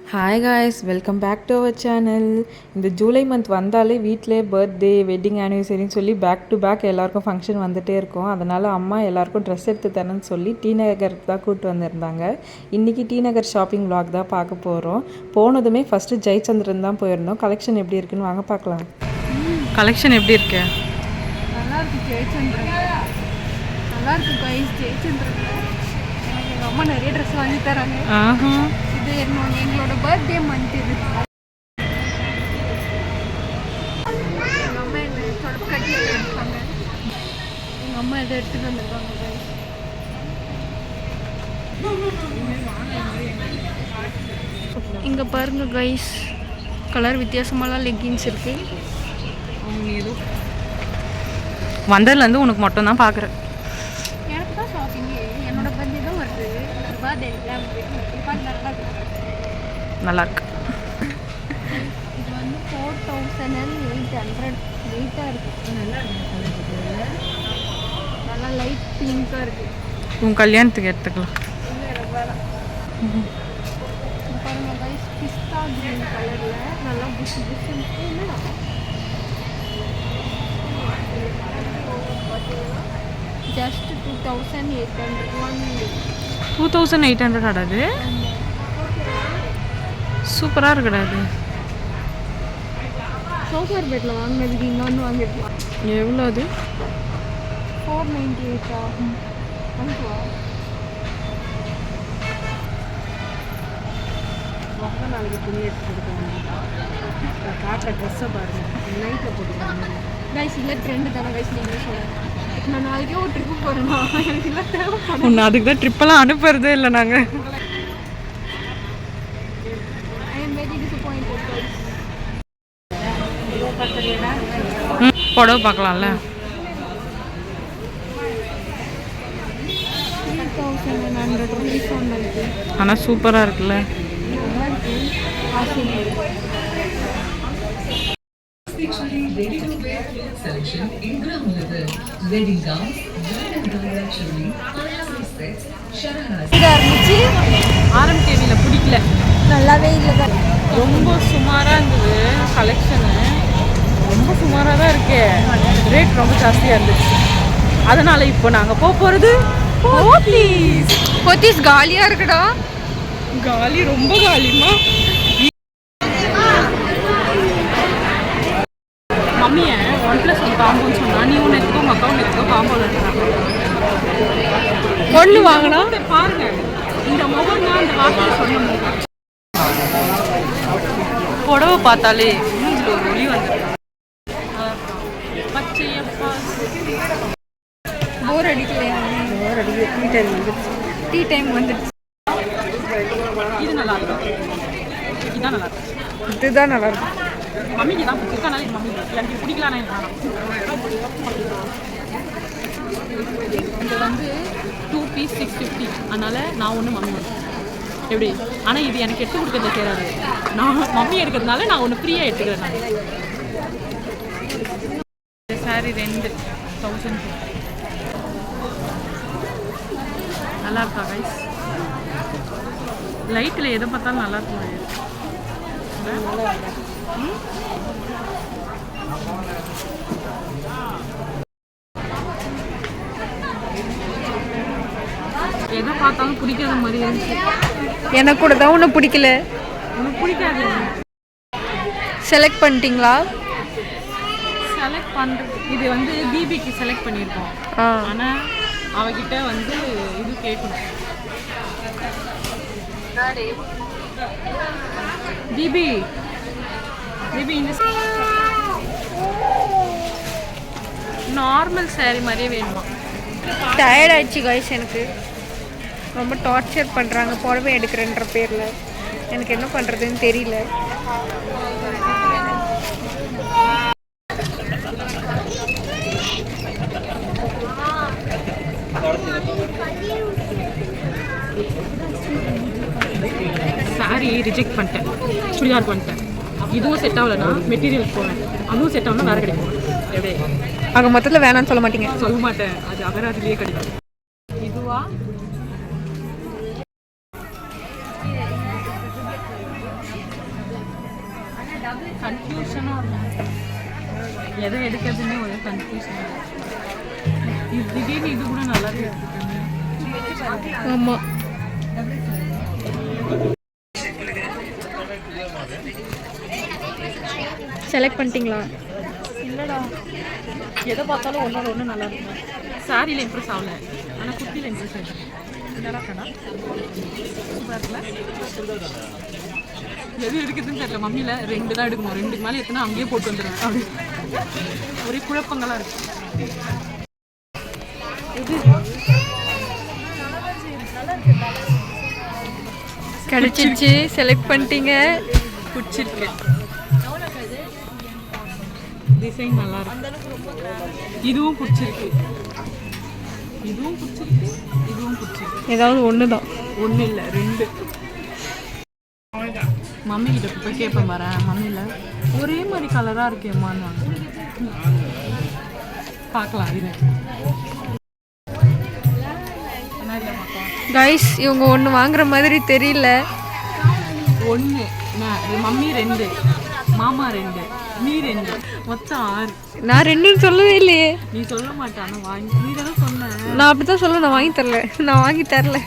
Hi guys, welcome back to our channel. இந்த July month வந்தாலே வீட்டிலே பர்த்டே, வெட்டிங் ஆனிவர்சரின்னு சொல்லி பேக் டு பேக் எல்லாருக்கும் ஃபங்க்ஷன் வந்துகிட்டே இருக்கும். அதனால் அம்மா எல்லாருக்கும் ட்ரெஸ் எடுத்து தரேன்னு சொல்லி டி நகருக்கு தான் கூப்பிட்டு வந்திருந்தாங்க. இன்றைக்கி டி நகர் ஷாப்பிங் விலாக் தான் பார்க்க போகிறோம். போனதுமே ஃபஸ்ட்டு ஜெயச்சந்திரன் தான் போயிருந்தோம். கலெக்ஷன் எப்படி இருக்குன்னு வாங்க பார்க்கலாம். கலெக்ஷன் எப்படி இருக்கு? நல்லா இருக்கு ஜெயச்சந்திரன். நல்லா இருக்கு கைஸ் ஜெயச்சந்திரன். எனக்கு எங்கள் அம்மா நிறைய ட்ரெஸ் வாங்கி தராங்க. இது எங்களோட பர்த்டே மந்த். இது எங்கள் அம்மா என்ன தொடக்கட்டி எடுப்பாங்க. எங்கள் அம்மா இதை எடுத்துகிட்டு வந்துருக்காங்க கைஸ். இங்கே பாருங்க கைஸ், கலர் வித்தியாசமாலாம் லெக்கின்ஸ் இருக்கு. வந்ததுலேருந்து உனக்கு மட்டும் தான் பார்க்குறேன். எனக்கு தான் ஷாப்பிங், என்னோட பர்த்டே தான் வருது. பர்த்டே நல்லா இருக்கு. இது வந்து 4800 வெயிட்டாக இருக்குது. நல்லா லைட் பிங்காக இருக்குது. உன் கல்யாணத்துக்கு எடுத்துக்கலாம். பாருங்க கைஸ், பிஸ்தா கிரீன் கலரில் நல்லா புஷ் புஷ்ஷுன்னு ஜஸ்ட் 2800. 2800 ஆடாது. சூப்பராக இருக்குடாது. சோஃபார் பெட்டில் வாங்கினதுக்கு இன்னொன்று வாங்கிருக்கலாம். எவ்வளோ அது? 498 ஆகும். ரொம்ப நாளைக்கு துணி எடுத்து கொடுக்க காட்டுற ட்ரெஸ்ஸை பாருங்கள், நைட்டில் போட்டுருக்காங்க. கைஸ் இல்லை ட்ரெண்டு தானே கைஸ், நீங்களே சொல்லுங்கள். நான் நாளைக்கே ஒரு ட்ரிப்பு போகிறேன்னா எனக்கு இல்லை தேவை. ஒன்று அதுக்கு தான் ட்ரிப்பெல்லாம் அனுப்புறதே இல்லை நாங்கள். புடவை பார்க்கலாம்ல. 3900 rupees ஒன்று. ஆனால் சூப்பராக இருக்குல்ல. ஆர்எம்கேவியில் பிடிக்கல, நல்லாவே இல்லை. ரொம்ப சுமாராக இருந்தது. கலெக்ஷனு ரொம்ப சுமாராக தான் இருக்கு. ரேட் ரொம்ப ஜாஸ்தியாக இருந்துச்சு. அதனால் இப்போ நாங்கள் போகிறது போத்தீஸ். காலியாக இருக்குடா. காலி, ரொம்ப காலிமா. மம்மியை 1+1 காம்போன்னு சொன்னா, நீ ஒன்று எடுத்துக்கோ, உங்கள் அக்கா ஒன்று எடுத்துக்கோ, காம்போவில் எடுத்துறாங்க. ஒன்று வாங்கினா பாருங்க, இந்த முகம் தான் அந்த வார்த்தையை சொன்ன புடவை பார்த்தாலே மூஞ்சில் ஒரு ஒளி வந்துருக்கு. போர் அடிக்கலையா? போர் அடிக்க. டீ டைம் வந்துடுச்சு. டீ டைம் வந்துடுச்சு. இது நல்லா இருக்கும். இதுதான் நல்லா இருக்கும். இதுதான் நல்லா இருக்கும். மம்மிக்கு தான் பிடிச்சிருக்கா. மம்மி எனக்கு பிடிக்கலாம். இது வந்து 2 பீஸ் 650. அதனால் நான் ஒன்று, மம்மி ஒன்று. எப்படி? ஆனால் இது எனக்கு எடுத்து கொடுக்கறத சேராது. நான் மம்மி எடுக்கிறதுனால நான் ஒன்று ஃப்ரீயாக எடுத்துக்கிறேன். நான் சாரி 2000 நல்லா இருக்கா கைஸ்? லைட்டில் எதை பார்த்தாலும் நல்லா இருக்கும். எதை பார்த்தாலும் பிடிக்காத மாதிரி இருந்துச்சு. எனக்கு கூட தான் ஒன்றும் பிடிக்கல. உனக்கு பிடிக்காது. செலக்ட் பண்ணிட்டீங்களா? செலக்ட் பண்ணுறது இது வந்து பிபிக்கு செலக்ட் பண்ணியிருக்கோம். ஆனால் அவகிட்ட வந்து இது கேட்கணும். பிபி இந்த நார்மல் சாரி மாதிரியே வேணுமா? டயர்ட் ஆயிடுச்சு கைஸ். எனக்கு ரொம்ப டார்ச்சர் பண்ணுறாங்க புடவை எடுக்கிறேன்ற பேரில். எனக்கு என்ன பண்ணுறதுன்னு தெரியல. சாரி ரிஜெக்ட் பண்ணிட்டேன், சுடிதார் பண்ணிட்டேன். இதுவும் செட் ஆகலைன்னா மெட்டீரியல் போனேன். அதுவும் செட் ஆகணும்னா வேறு கிடைக்கும். எப்படி அங்கே மொத்தத்தில் வேணான்னு சொல்ல மாட்டீங்க? சொல்ல மாட்டேன், அது அகராதிலேயே கிடைக்கும். இதுவா கன்ஃபியூஷனாக இருக்கும், எதை எடுக்கிறதுனே ஒரு கன்ஃபியூஷன். இது திடீர்னு இது கூட நல்லாவே எடுத்துக்கோங்க. ஆமாம், செலக்ட் பண்ணிட்டீங்களா? இல்லைடா, எதை பார்த்தாலும் ஒன்றோட ஒன்று நல்லா இருக்கும். சாரியில் இம்ப்ரெஸ் ஆகலை, ஆனால் குர்த்தியில் இம்ப்ரெஸ் ஆகிடும். நல்லா இருக்கா? சூப்பராக இருக்குல்ல? எது எடுக்குதுன்னு தெரியல. மம்மியில் 2 தான் எடுக்கணும், 2க்கு மேலே எத்தனை அங்கேயே போட்டு வந்துடுவேன். அப்படி ஒரே குழப்பங்களாக இருக்கு. கிடைச்சிச்சு, செலக்ட் பண்ணிட்டீங்க, பிடிச்சிருக்கு. டிசைன் நல்லா இருக்கு. இதுவும் பிடிச்சிருக்கு, இதுவும் பிடிச்சிருக்கு, இதுவும் பிடிச்சிருக்கு. ஏதாவது ஒன்று தான், ஒன்றும் இல்லை 2. மம்மி கிட்ட போய் கேட்பேன் பாரு, மம்மியில் ஒரே மாதிரி கலராக இருக்கேம்மான்னு பார்க்கலாம். இது கைஸ் இவங்க ஒன்று வாங்குற மாதிரி தெரியல. 1 மம்மி 2, மாமா 2, நீ 2, மொத்தம் 6. நான் 2ன்னு சொல்லவே இல்லையே. நீ சொல்ல மாட்டான வாங்கி, நீ தானே சொன்ன. நான் அப்படி தான் சொல்ல, நான் வாங்கி தரல, நான் வாங்கி தரல.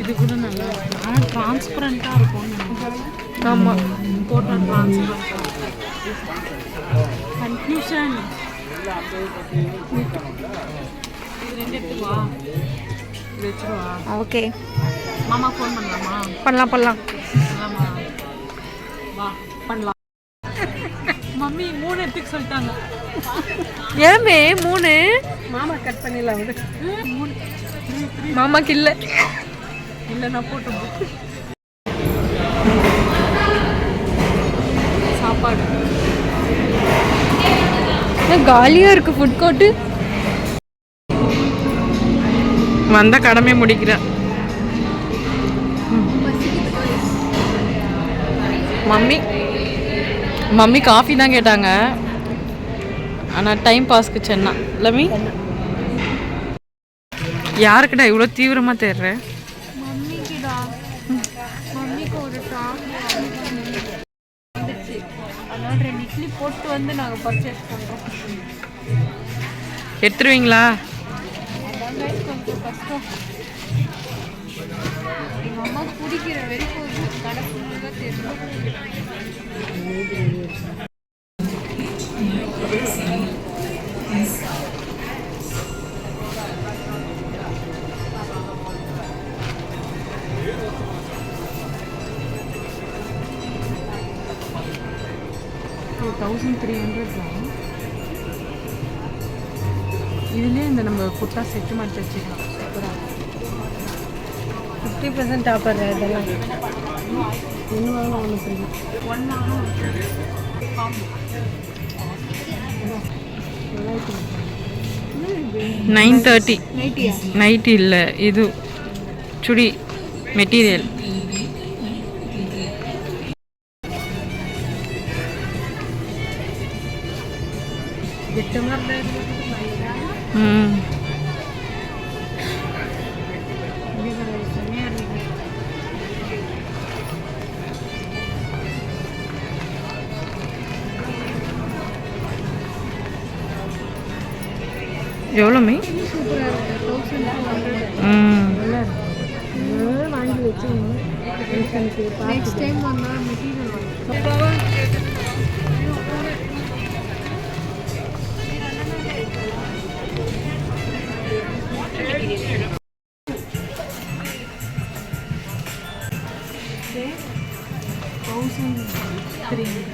இது கூட நல்லா இருக்கும், ஆனால் டிரான்ஸ்பரண்ட்டாக இருக்கும்னு நினைக்கிறேன். ஆமாம், போட்டால் டிரான்ஸ்பரண்ட்டாக கன்ஃபியூஷன். இது 2 எடுத்துவா, இது வச்சுருவா. ஓகே, மாமா ஃபோன் பண்ணலாமா? பண்ணலாம் பண்ணலாம். பண்ணலாமா? வா பண்ணலாம். மம்மி 3 எடுத்துக்க சொல்லிட்டாங்க. ஏமே 3? மாமா கட் பண்ணிடலாம் விடு. 3 மாமாக்கு இல்லை. இல்லை நான் போட்டு சாப்பாடு காலியாக இருக்குது ஃபுட் கோர்ட்டு. வந்த கடமை முடிக்கிறேன். மம்மி காஃபி தான் கேட்டாங்க, ஆனால் டைம் பாஸ்க்கு சென்னா லம்மி. யாருக்குடா இவ்வளோ தீவிரமாக தேடுற? மம்மிக்குடா, மம்மிக்கு ஒரு டாப் வந்துச்சு, அதனால 2 இட்லி போட்டு வந்து நாங்கள் பர்ச்சேஸ் பண்ணுறோம். எடுத்துருவீங்களா? அதான் கொஞ்சம் கஷ்டம். எங்கள் அம்மா குடிக்கிற வரைக்கும் கடை ஃபுல்லாக தெரியும். இது 1300 தான். இதுலேயே இந்த நம்ம குட்டா செட்டு மாதிரி வச்சுக்கலாம். சூப்பராக 50% ஆஃபர் இதெல்லாம். 1 வாங்க 1 ஃப்ரீ. 1 930. நைட்டியா? நைட்டி இல்லை, இது சுடி மெட்டீரியல். எவ்வளோ மே? வாங்கி வச்சு நெக்ஸ்ட் டைம் வந்தால் மெட்டீரியல் வாங்கி. 1300.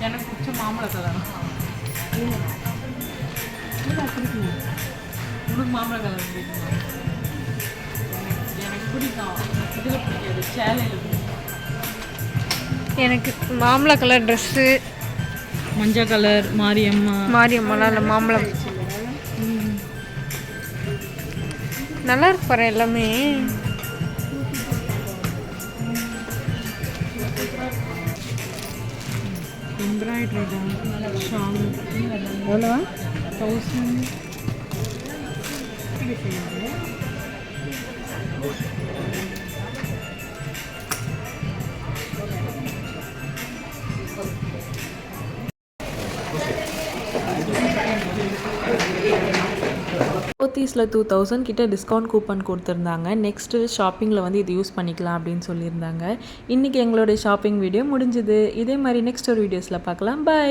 எனக்கு பிடிச்ச மாம்பழத்தை தானே உனக்கு மாம்பழ கலர் பிடிக்குமா? எனக்கு பிடிக்கும், இதில் பிடிக்காது, சேலையில் பிடிக்கும். எனக்கு மாம்பழ கலர் ட்ரெஸ்ஸு, மஞ்சள் கலர் மாரியம்மாலாம் இல்லை, மாம்பழம் நல்லா இருக்கு பாரு எல்லாமே. எம்ப்ராய்டரி தான் ஷால் எவ்வளோவா 1000 போத்தீஸில் 2000 கிட்ட டிஸ்கவுண்ட் கூப்பன் கொடுத்துருந்தாங்க. நெக்ஸ்ட்டு ஷாப்பிங்கில் வந்து இது யூஸ் பண்ணிக்கலாம் அப்படின்னு சொல்லியிருந்தாங்க. இன்றைக்கி எங்களுடைய ஷாப்பிங் வீடியோ முடிஞ்சுது. இதே மாதிரி நெக்ஸ்ட் ஒரு வீடியோஸில் பார்க்கலாம். பை.